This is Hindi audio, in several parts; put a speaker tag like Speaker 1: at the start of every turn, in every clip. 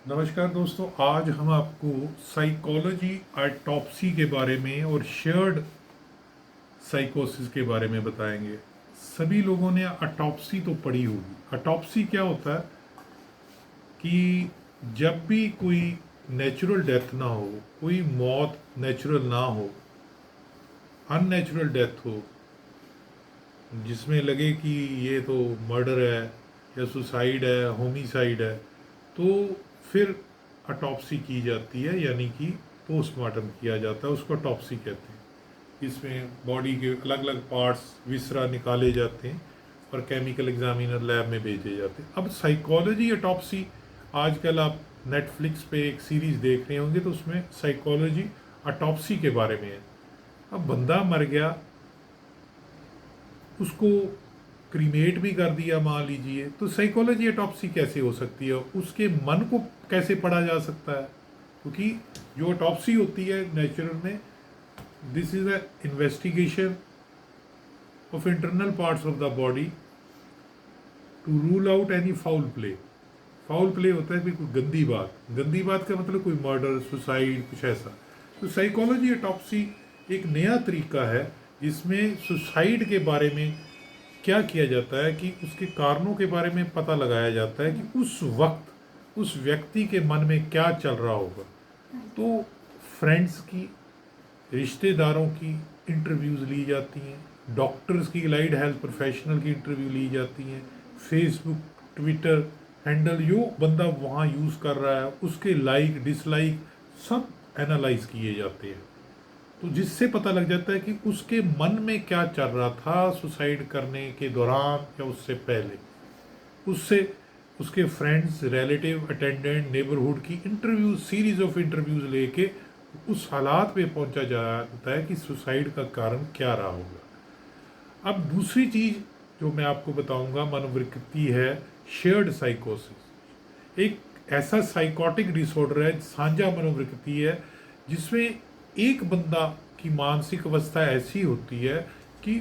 Speaker 1: नमस्कार दोस्तों, आज हम आपको साइकोलॉजी ऑटोप्सी के बारे में और शेयर्ड साइकोसिस के बारे में बताएंगे। सभी लोगों ने ऑटोप्सी तो पढ़ी होगी। ऑटोप्सी क्या होता है कि जब भी कोई नेचुरल डेथ ना हो, कोई मौत नेचुरल ना हो, अननेचुरल डेथ हो जिसमें लगे कि ये तो मर्डर है या सुसाइड है, होमिसाइड है, तो फिर ऑटोप्सी की जाती है, यानी कि पोस्टमार्टम किया जाता है। उसको ऑटोप्सी कहते हैं। इसमें बॉडी के अलग अलग पार्ट्स, विसरा निकाले जाते हैं और केमिकल एग्जामिनर लैब में भेजे जाते हैं। अब साइकोलॉजी ऑटोप्सी, आजकल आप नेटफ्लिक्स पे एक सीरीज देख रहे होंगे तो उसमें साइकोलॉजी ऑटोप्सी के बारे में है। अब बंदा मर गया, उसको क्रीमेट भी कर दिया मान लीजिए, तो साइकोलॉजी ऑटोप्सी कैसे हो सकती है? उसके मन को कैसे पढ़ा जा सकता है? क्योंकि जो ऑटोप्सी होती है नेचुरल में, this is a investigation of internal parts of the body to rule out any foul play. Foul play होता है कोई गंदी बात। गंदी बात का मतलब कोई मर्डर, सुसाइड, कुछ ऐसा। तो साइकोलॉजी ऑटोप्सी एक नया तरीका है जिसमें सुसाइड के बारे में क्या किया जाता है कि उसके कारणों के बारे में पता लगाया जाता है कि उस वक्त उस व्यक्ति के मन में क्या चल रहा होगा। तो फ्रेंड्स की, रिश्तेदारों की इंटरव्यूज़ ली जाती हैं, डॉक्टर्स की, लाइड हेल्थ प्रोफेशनल की इंटरव्यू ली जाती हैं, फेसबुक, ट्विटर हैंडल जो बंदा वहाँ यूज़ कर रहा है उसके लाइक डिसलाइक सब एनालाइज किए जाते हैं। तो जिससे पता लग जाता है कि उसके मन में क्या चल रहा था सुसाइड करने के दौरान या उससे पहले। उससे उसके फ्रेंड्स, रिलेटिव, अटेंडेंट, नेबरहुड की इंटरव्यू, सीरीज ऑफ इंटरव्यूज लेके उस हालात पे पहुंचा जाता है कि सुसाइड का कारण क्या रहा होगा। अब दूसरी चीज़ जो मैं आपको बताऊंगा मनोविकृति है शेयर्ड साइकोसिस। एक ऐसा साइकोटिक डिसऑर्डर है, साझा मनोविकृति है, जिसमें एक बंदा की मानसिक अवस्था ऐसी होती है कि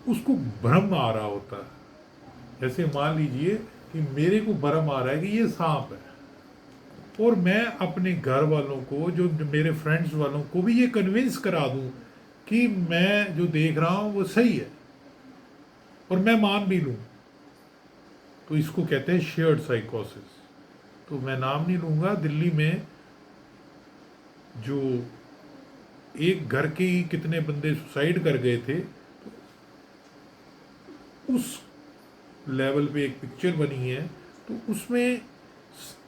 Speaker 1: उसको भ्रम आ रहा होता है। जैसे मान लीजिए कि मेरे को भ्रम आ रहा है कि ये सांप है, और मैं अपने घर वालों को, जो मेरे फ्रेंड्स वालों को भी ये कन्विंस करा दूं कि मैं जो देख रहा हूं वो सही है, और मैं मान भी लूं, तो इसको कहते हैं शेयर्ड साइकोसिस। तो मैं नाम नहीं लूंगा, दिल्ली में जो एक घर के ही कितने बंदे सुसाइड कर गए थे, उस लेवल पे एक पिक्चर बनी है। तो उसमें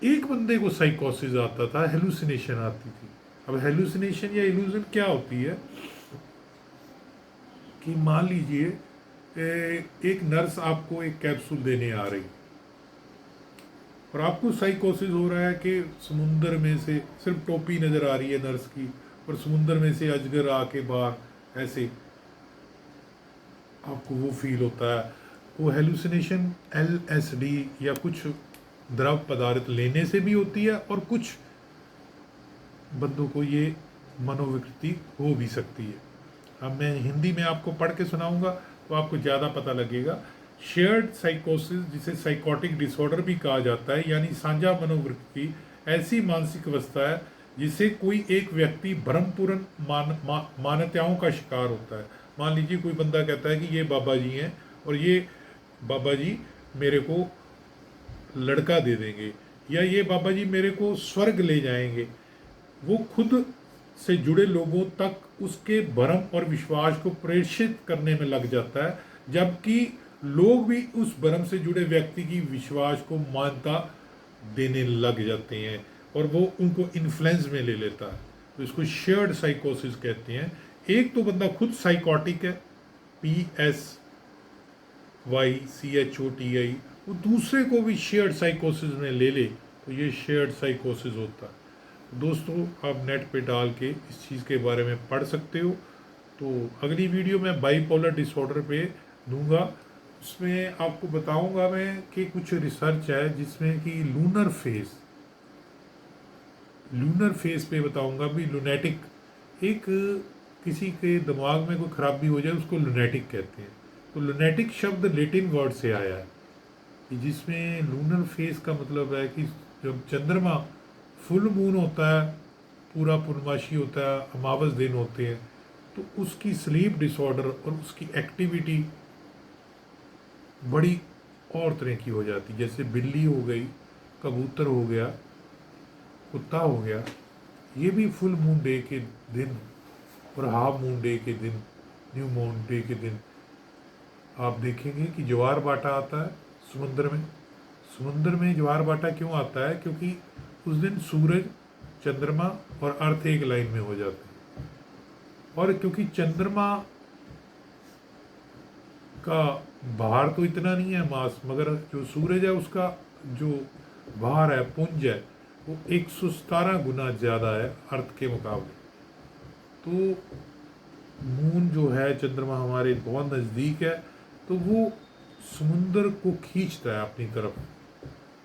Speaker 1: एक बंदे को साइकोसिस आता था, हेलुसिनेशन आती थी। अब हेलुसिनेशन या इल्यूजन क्या होती है कि मान लीजिए एक नर्स आपको एक कैप्सूल देने आ रही और आपको साइकोसिस हो रहा है कि समुंदर में से सिर्फ टोपी नज़र आ रही है नर्स की, और समुंदर में से अजगर आके बाहर, ऐसे आपको वो फील होता है। वो हेलुसिनेशन LSD या कुछ द्रव पदार्थ लेने से भी होती है, और कुछ बंदों को ये मनोविकृति हो भी सकती है। अब मैं हिंदी में आपको पढ़ के सुनाऊंगा तो आपको ज़्यादा पता लगेगा। शेयर्ड साइकोसिस, जिसे साइकोटिक डिसऑर्डर भी कहा जाता है, यानी साझा मनोवृत्ति, ऐसी मानसिक अवस्था है जिसे कोई एक व्यक्ति भ्रमपूर्ण मान्यताओं का शिकार होता है। मान लीजिए कोई बंदा कहता है कि ये बाबा जी हैं और ये बाबा जी मेरे को लड़का दे देंगे, या ये बाबा जी मेरे को स्वर्ग ले जाएंगे। वो खुद से जुड़े लोगों तक उसके भ्रम और विश्वास को प्रेषित करने में लग जाता है, जबकि लोग भी उस भ्रम से जुड़े व्यक्ति की विश्वास को मान्यता देने लग जाते हैं और वो उनको इन्फ्लुएंस में ले लेता है। तो इसको शेयर्ड साइकोसिस कहते हैं। एक तो बंदा खुद साइकोटिक है, PSYCHOTI, वो दूसरे को भी शेयर्ड साइकोसिस में ले ले तो ये शेयर्ड साइकोसिस होता है। दोस्तों, आप नेट पे डाल के इस चीज़ के बारे में पढ़ सकते हो। तो अगली वीडियो मैं बाइपोलर डिसऑर्डर पे दूंगा, उसमें आपको बताऊंगा मैं कि कुछ रिसर्च है जिसमें कि लूनर फेस पे बताऊंगा भी। लुनेटिक, एक किसी के दिमाग में कोई खराबी हो जाए उसको लुनेटिक कहते हैं। तो लुनेटिक शब्द लेटिन वर्ड से आया है, जिसमें लूनर फेस का मतलब है कि जब चंद्रमा फुल मून होता है, पूरा पूर्णमासी होता है, अमावस दिन होते हैं, तो उसकी स्लीप डिसऑर्डर और उसकी एक्टिविटी बड़ी और तरह की हो जाती, जैसे बिल्ली हो गई, कबूतर हो गया, कुत्ता हो गया, ये भी फुल मून डे के दिन और हाफ मून डे के दिन, न्यू मून डे के दिन आप देखेंगे कि ज्वार भाटा आता है समुद्र में। समुद्र में ज्वार भाटा क्यों आता है? क्योंकि उस दिन सूरज, चंद्रमा और अर्थ एक लाइन में हो जाते हैं, और क्योंकि चंद्रमा का भार तो इतना नहीं है मास, मगर जो सूरज है उसका जो भार है, पुंज है, वो 117 गुना ज़्यादा है अर्थ के मुकाबले। तो मून जो है, चंद्रमा हमारे बहुत नज़दीक है, तो वो समुंदर को खींचता है अपनी तरफ,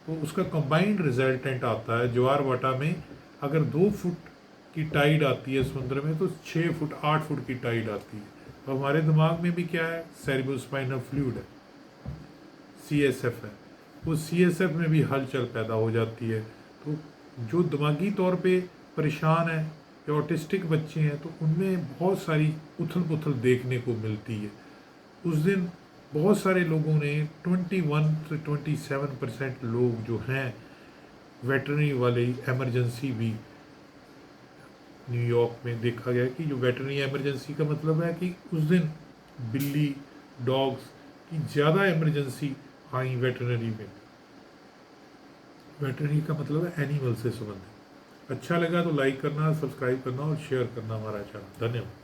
Speaker 1: तो उसका कंबाइंड रिजल्टेंट आता है ज्वार भाटा में। अगर 2 फुट की टाइड आती है समुद्र में, तो 6 फुट 8 फुट की टाइड आती है। तो हमारे दिमाग में भी क्या है? सेरिब्रोस्पाइनल फ्लूइड है, CSF है, वो CSF में भी हलचल पैदा हो जाती है। तो जो दिमागी तौर पे परेशान है या ऑटिस्टिक बच्चे हैं, तो उनमें बहुत सारी उथल पुथल देखने को मिलती है। उस दिन बहुत सारे लोगों ने 21 से 27% लोग जो हैं वेटरनरी वाले इमरजेंसी भी न्यूयॉर्क में देखा गया कि जो वेटरनरी इमरजेंसी का मतलब है कि उस दिन बिल्ली, डॉग्स की ज़्यादा इमरजेंसी आई वेटरनरी में। वेटरनरी का मतलब है एनिमल से संबंधित। अच्छा लगा तो लाइक करना, सब्सक्राइब करना और शेयर करना हमारा चैनल। धन्यवाद।